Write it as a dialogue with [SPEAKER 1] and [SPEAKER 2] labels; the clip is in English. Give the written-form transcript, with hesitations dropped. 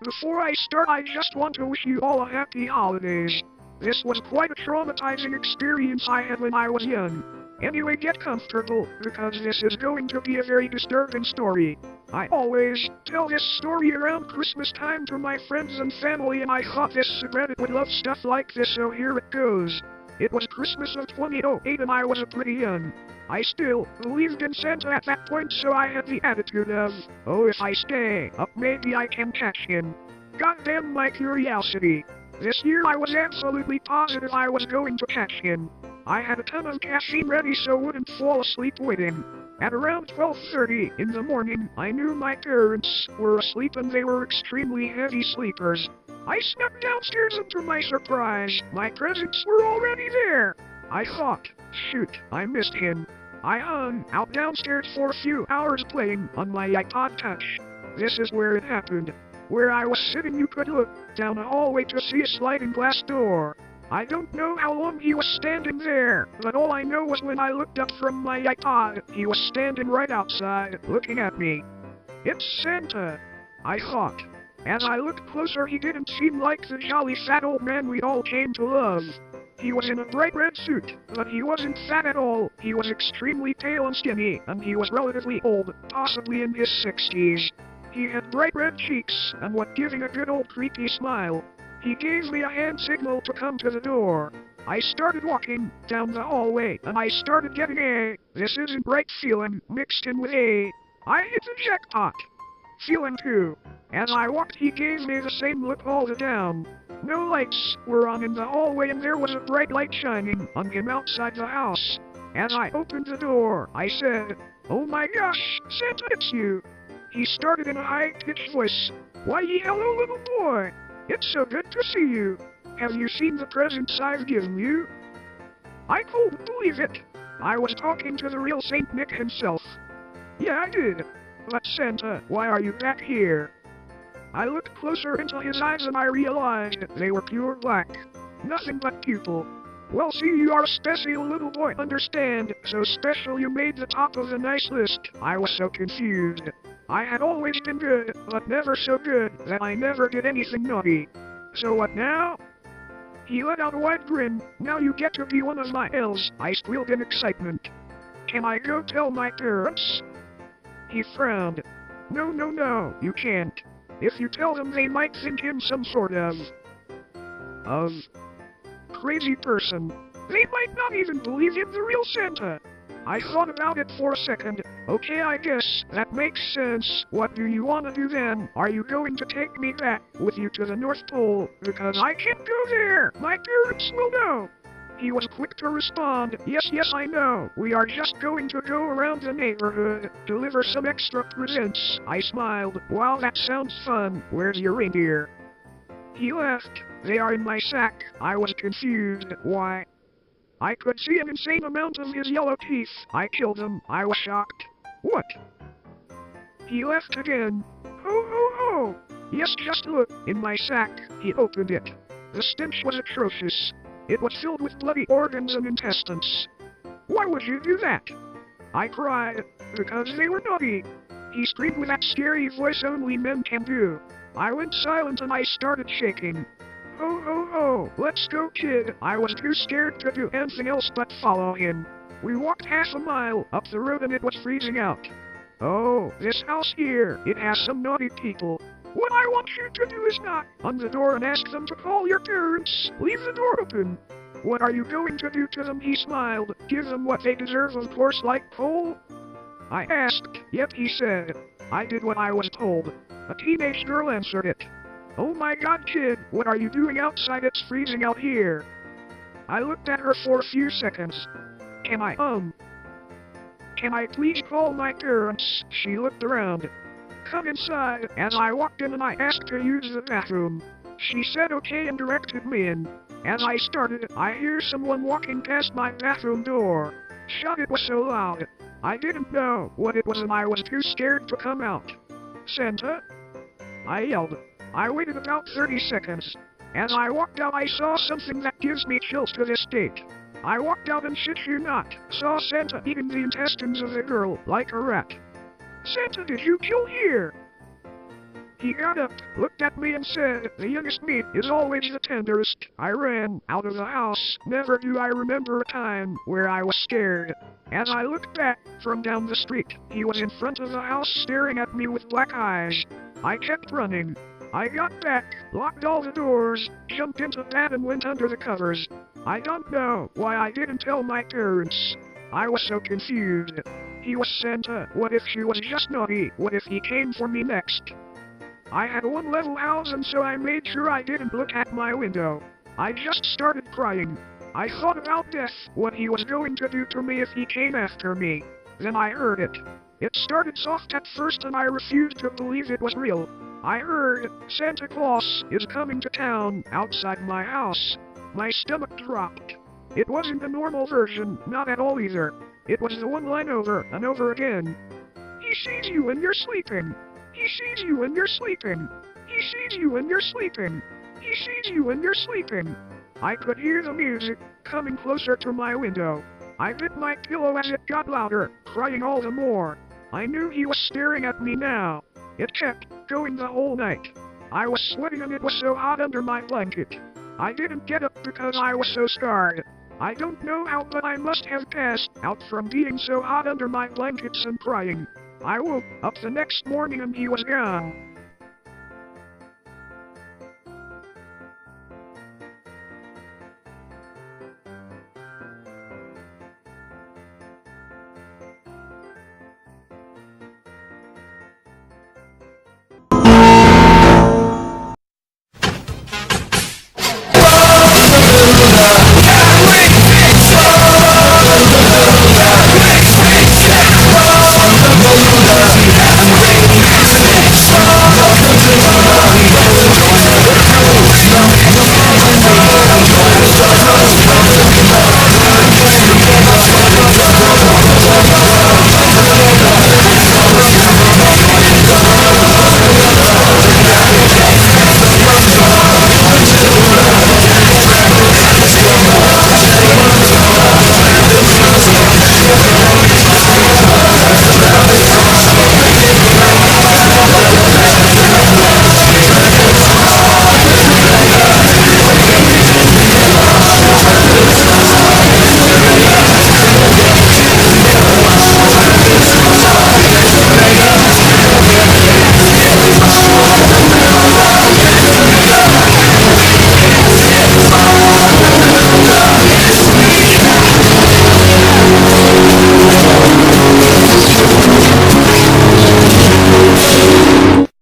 [SPEAKER 1] Before I start, I just want to wish you all a happy holidays. This was quite a traumatizing experience I had when I was young. Anyway, get comfortable, because this is going to be a very disturbing story. I always tell this story around Christmas time to my friends and family, and I thought this subreddit would love stuff like this, so here it goes. It was Christmas of 2008 and I was pretty young. I still believed in Santa at that point, so I had the attitude of, oh, if I stay up maybe I can catch him. Goddamn my curiosity. This year I was absolutely positive I was going to catch him. I had a ton of caffeine ready so wouldn't fall asleep with him. At around 12:30 in the morning, I knew my parents were asleep and they were extremely heavy sleepers. I snuck downstairs and to my surprise, my presents were already there. I thought, shoot, I missed him. I hung out downstairs for a few hours playing on my iPod Touch. This is where it happened. Where I was sitting, you could look down a hallway to see a sliding glass door. I don't know how long he was standing there, but all I know was when I looked up from my iPod, he was standing right outside, looking at me. It's Santa, I thought. As I looked closer, he didn't seem like the jolly fat old man we all came to love. He was in a bright red suit, but he wasn't fat at all. He was extremely pale and skinny, and he was relatively old, possibly in his 60s. He had bright red cheeks, and was giving a good old creepy smile. He gave me a hand signal to come to the door. I started walking down the hallway, and I started getting a "this isn't right" feeling mixed in with a "I hit the jackpot" feeling too. As I walked, he gave me the same look all the down. No lights were on in the hallway, and there was a bright light shining on him outside the house. As I opened the door, I said, "Oh my gosh, Santa, it's you." He started in a high-pitched voice, "Why, hello, little boy. It's so good to see you. Have you seen the presents I've given you?" I couldn't believe it. I was talking to the real Saint Nick himself. Yeah, I did. But Santa, why are you back here? I looked closer into his eyes and I realized they were pure black. Nothing but pupil. Well, see, you are a special little boy, understand? So special you made the top of the nice list. I was so confused. I had always been good, but never so good that I never did anything naughty. So what now? He let out a wide grin. Now you get to be one of my elves, I squealed in excitement. Can I go tell my parents? He frowned. No, you can't. If you tell them, they might think him some sort of crazy person. They might not even believe him the real Santa. I thought about it for a second. Okay, I guess that makes sense. What do you want to do then? Are you going to take me back with you to the North Pole? Because I can't go there. My parents will know. He was quick to respond. Yes, I know. We are just going to go around the neighborhood, deliver some extra presents. I smiled. Wow, that sounds fun. Where's your reindeer? He laughed. They are in my sack. I was confused. Why? I could see an insane amount of his yellow teeth. I killed them. I was shocked. What? He laughed again. Ho. Yes, just look. In my sack. He opened it. The stench was atrocious. It was filled with bloody organs and intestines. Why would you do that? I cried. Because they were naughty. He screamed with that scary voice only men can do. I went silent and I started shaking. Ho, let's go, kid. I was too scared to do anything else but follow him. We walked half a mile up the road and it was freezing out. Oh, this house here, it has some naughty people. What I want you to do is knock on the door and ask them to call your parents. Leave the door open. What are you going to do to them? He smiled. Give them what they deserve, of course, like coal? I asked. Yep, he said. I did what I was told. A teenage girl answered it. Oh my god, kid, what are you doing outside? It's freezing out here. I looked at her for a few seconds. Can I please call my parents? She looked around. Come inside. As I walked in and I asked to use the bathroom. She said okay and directed me in. As I started, I hear someone walking past my bathroom door. Shut, it was so loud. I didn't know what it was and I was too scared to come out. Santa? I yelled. I waited about 30 seconds. As I walked out, I saw something that gives me chills to this date. I walked out and shit you not, saw Santa eating the intestines of a girl like a rat. Santa, did you kill here? He got up, looked at me and said, the youngest meat is always the tenderest. I ran out of the house. Never do I remember a time where I was scared. As I looked back from down the street, he was in front of the house staring at me with black eyes. I kept running. I got back, locked all the doors, jumped into bed and went under the covers. I don't know why I didn't tell my parents. I was so confused. He was Santa. What if she was just naughty? What if he came for me next? I had one level house and so I made sure I didn't look at my window. I just started crying. I thought about death, what he was going to do to me if he came after me. Then I heard it. It started soft at first and I refused to believe it was real. I heard, Santa Claus is coming to town, outside my house. My stomach dropped. It wasn't the normal version, not at all either. It was the one line over and over again. He sees you when you're sleeping. He sees you when you're sleeping. He sees you when you're sleeping. He sees you when you're sleeping. I could hear the music coming closer to my window. I bit my pillow as it got louder, crying all the more. I knew he was staring at me now. It kept going the whole night. I was sweating and it was so hot under my blanket. I didn't get up because I was so scarred. I don't know how, but I must have passed out from being so hot under my blankets and crying. I woke up the next morning and he was gone.